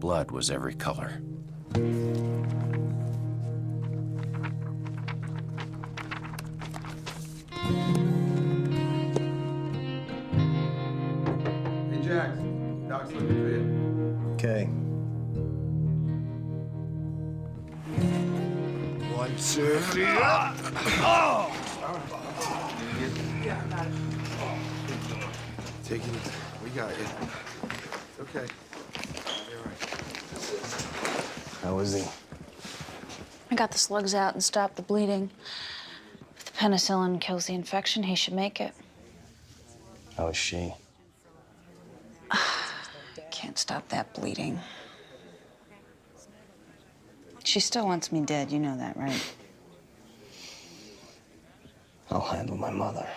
blood was every color. Hey, Jax. Doc's looking for you. Okay. 1, 2, 3. Oh! Yeah, I got it. Take it easy. We got you. It's okay. You're all right. How is he? I got the slugs out and stopped the bleeding. If the penicillin kills the infection, he should make it. How is she? Can't stop that bleeding. She still wants me dead, you know that, right? I'll handle my mother.